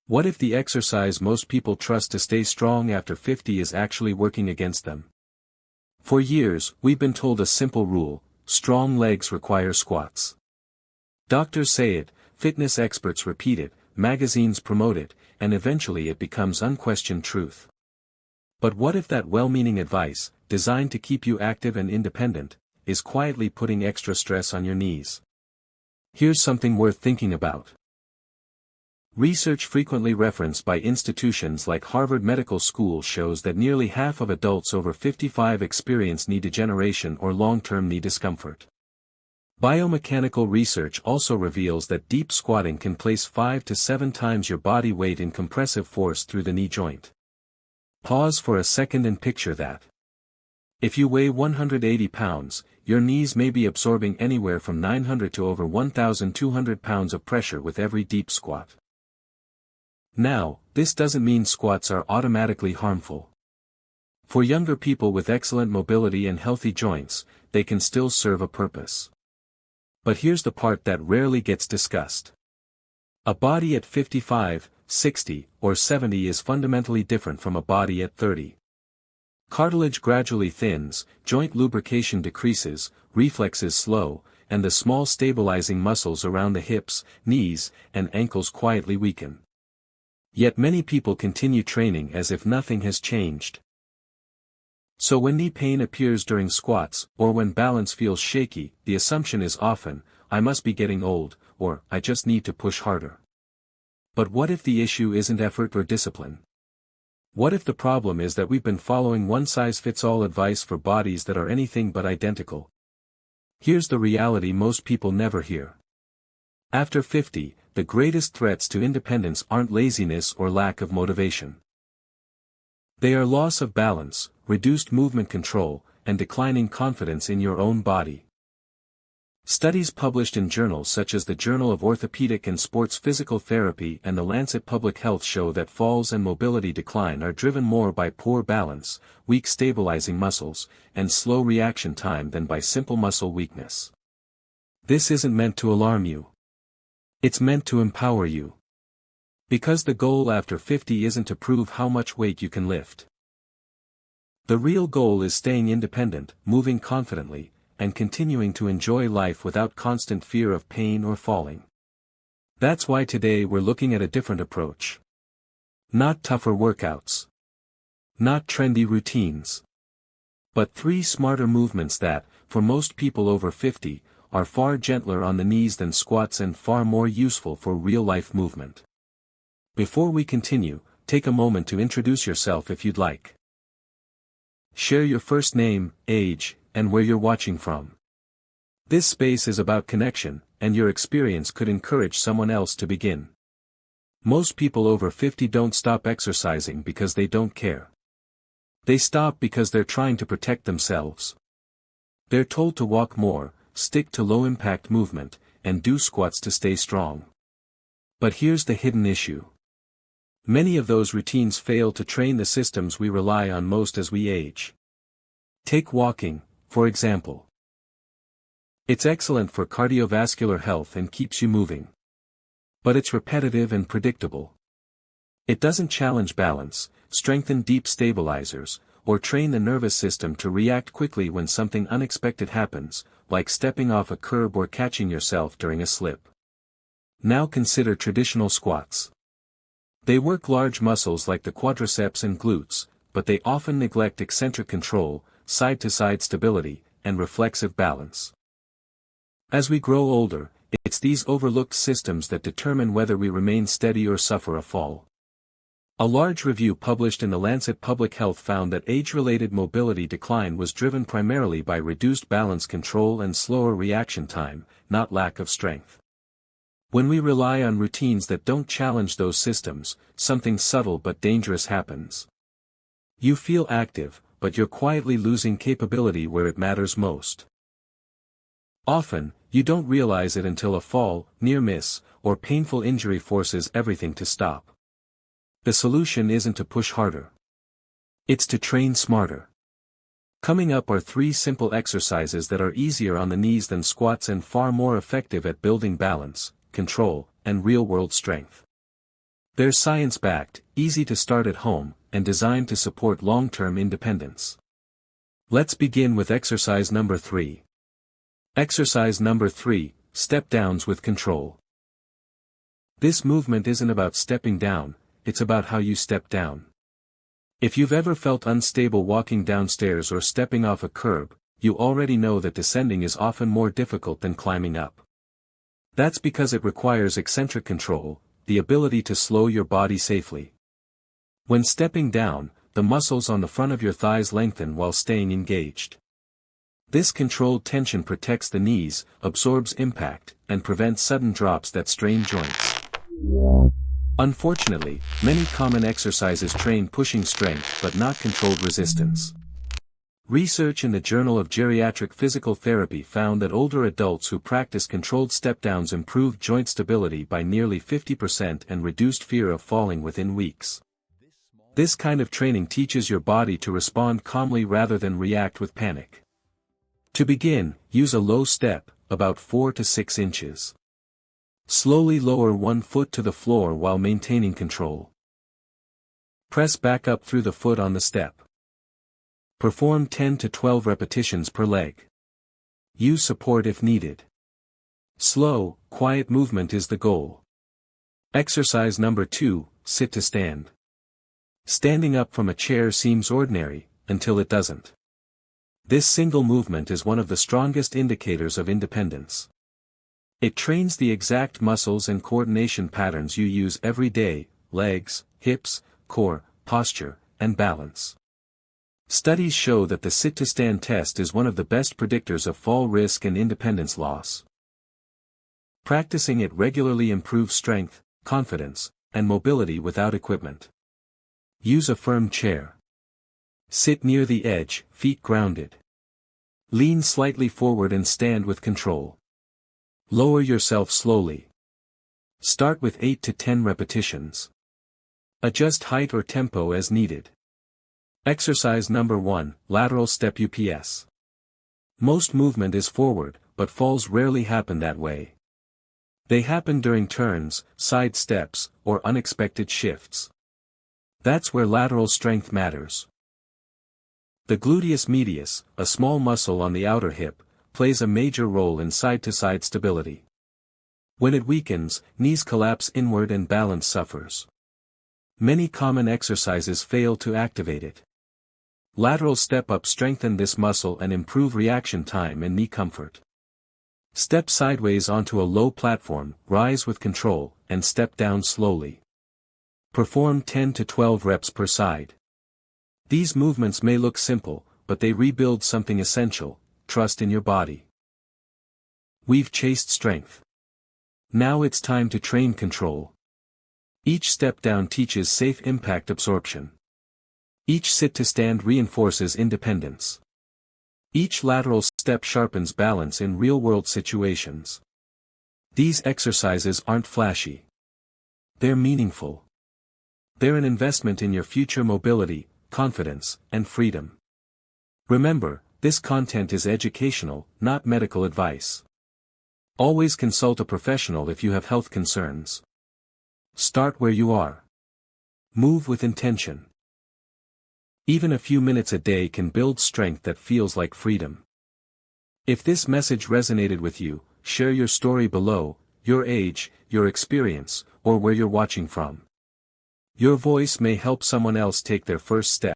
What if the exercise most people trust to stay strong after 50 is actually working against them? For years, we've been told a simple rule: strong legs require squats. Doctors say it, fitness experts repeat it, magazines promote it, and eventually it becomes unquestioned truth. But what if that well-meaning advice, designed to keep you active and independent, is quietly putting extra stress on your knees? Here's something worth thinking about. Research frequently referenced by institutions like Harvard Medical School shows that nearly half of adults over 55 experience knee degeneration or long-term knee discomfort. Biomechanical research also reveals that deep squatting can place 5 to 7 times your body weight in compressive force through the knee joint. Pause for a second and picture that. If you weigh 180 pounds, your knees may be absorbing anywhere from 900 to over 1,200 pounds of pressure with every deep squat. Now, this doesn't mean squats are automatically harmful. For younger people with excellent mobility and healthy joints, they can still serve a purpose. But here's the part that rarely gets discussed. A body at 55, 60, or 70 is fundamentally different from a body at 30. Cartilage gradually thins, joint lubrication decreases, reflexes slow, and the small stabilizing muscles around the hips, knees, and ankles quietly weaken. Yet many people continue training as if nothing has changed. So when knee pain appears during squats, or when balance feels shaky, the assumption is often, I must be getting old, or I just need to push harder. But what if the issue isn't effort or discipline? What if the problem is that we've been following one-size-fits-all advice for bodies that are anything but identical? Here's the reality most people never hear. After 50, the greatest threats to independence aren't laziness or lack of motivation. They are loss of balance, reduced movement control, and declining confidence in your own body. Studies published in journals such as the Journal of Orthopedic and Sports Physical Therapy and the Lancet Public Health show that falls and mobility decline are driven more by poor balance, weak stabilizing muscles, and slow reaction time than by simple muscle weakness. This isn't meant to alarm you. It's meant to empower you. Because the goal after 50 isn't to prove how much weight you can lift. The real goal is staying independent, moving confidently, and continuing to enjoy life without constant fear of pain or falling. That's why today we're looking at a different approach. Not tougher workouts. Not trendy routines. But 3 smarter movements that, for most people over 50, are far gentler on the knees than squats and far more useful for real-life movement. Before we continue, take a moment to introduce yourself if you'd like. Share your first name, age, and where you're watching from. This space is about connection, and your experience could encourage someone else to begin. Most people over 50 don't stop exercising because they don't care. They stop because they're trying to protect themselves. They're told to walk more, stick to low-impact movement, and do squats to stay strong. But here's the hidden issue. Many of those routines fail to train the systems we rely on most as we age. Take walking, for example. It's excellent for cardiovascular health and keeps you moving. But it's repetitive and predictable. It doesn't challenge balance, strengthen deep stabilizers, or train the nervous system to react quickly when something unexpected happens, like stepping off a curb or catching yourself during a slip. Now consider traditional squats. They work large muscles like the quadriceps and glutes, but they often neglect eccentric control, side-to-side stability, and reflexive balance. As we grow older, it's these overlooked systems that determine whether we remain steady or suffer a fall. A large review published in the Lancet Public Health found that age-related mobility decline was driven primarily by reduced balance control and slower reaction time, not lack of strength. When we rely on routines that don't challenge those systems, something subtle but dangerous happens. You feel active, but you're quietly losing capability where it matters most. Often, you don't realize it until a fall, near miss, or painful injury forces everything to stop. The solution isn't to push harder. It's to train smarter. Coming up are 3 simple exercises that are easier on the knees than squats and far more effective at building balance, control, and real-world strength. They're science-backed, easy to start at home, and designed to support long-term independence. Let's begin with exercise number 3. Exercise number 3, step downs with control. This movement isn't about stepping down, it's about how you step down. If you've ever felt unstable walking downstairs or stepping off a curb, you already know that descending is often more difficult than climbing up. That's because it requires eccentric control, the ability to slow your body safely. When stepping down, the muscles on the front of your thighs lengthen while staying engaged. This controlled tension protects the knees, absorbs impact, and prevents sudden drops that strain joints. Unfortunately, many common exercises train pushing strength but not controlled resistance. Research in the Journal of Geriatric Physical Therapy found that older adults who practice controlled step-downs improved joint stability by nearly 50% and reduced fear of falling within weeks. This kind of training teaches your body to respond calmly rather than react with panic. To begin, use a low step, about 4 to 6 inches. Slowly lower one foot to the floor while maintaining control. Press back up through the foot on the step. Perform 10 to 12 repetitions per leg. Use support if needed. Slow, quiet movement is the goal. Exercise number 2, sit to stand. Standing up from a chair seems ordinary, until it doesn't. This single movement is one of the strongest indicators of independence. It trains the exact muscles and coordination patterns you use every day: legs, hips, core, posture, and balance. Studies show that the sit-to-stand test is one of the best predictors of fall risk and independence loss. Practicing it regularly improves strength, confidence, and mobility without equipment. Use a firm chair. Sit near the edge, feet grounded. Lean slightly forward and stand with control. Lower yourself slowly. Start with 8 to 10 repetitions. Adjust height or tempo as needed. Exercise number 1, lateral step UPS. Most movement is forward, but falls rarely happen that way. They happen during turns, side steps, or unexpected shifts. That's where lateral strength matters. The gluteus medius, a small muscle on the outer hip, plays a major role in side-to-side stability. When it weakens, knees collapse inward and balance suffers. Many common exercises fail to activate it. Lateral step-up strengthen this muscle and improve reaction time and knee comfort. Step sideways onto a low platform, rise with control, and step down slowly. Perform 10 to 12 reps per side. These movements may look simple, but they rebuild something essential: trust in your body. We've chased strength. Now it's time to train control. Each step down teaches safe impact absorption. Each sit-to-stand reinforces independence. Each lateral step sharpens balance in real-world situations. These exercises aren't flashy. They're meaningful. They're an investment in your future mobility, confidence, and freedom. Remember, this content is educational, not medical advice. Always consult a professional if you have health concerns. Start where you are. Move with intention. Even a few minutes a day can build strength that feels like freedom. If this message resonated with you, share your story below, your age, your experience, or where you're watching from. Your voice may help someone else take their first step.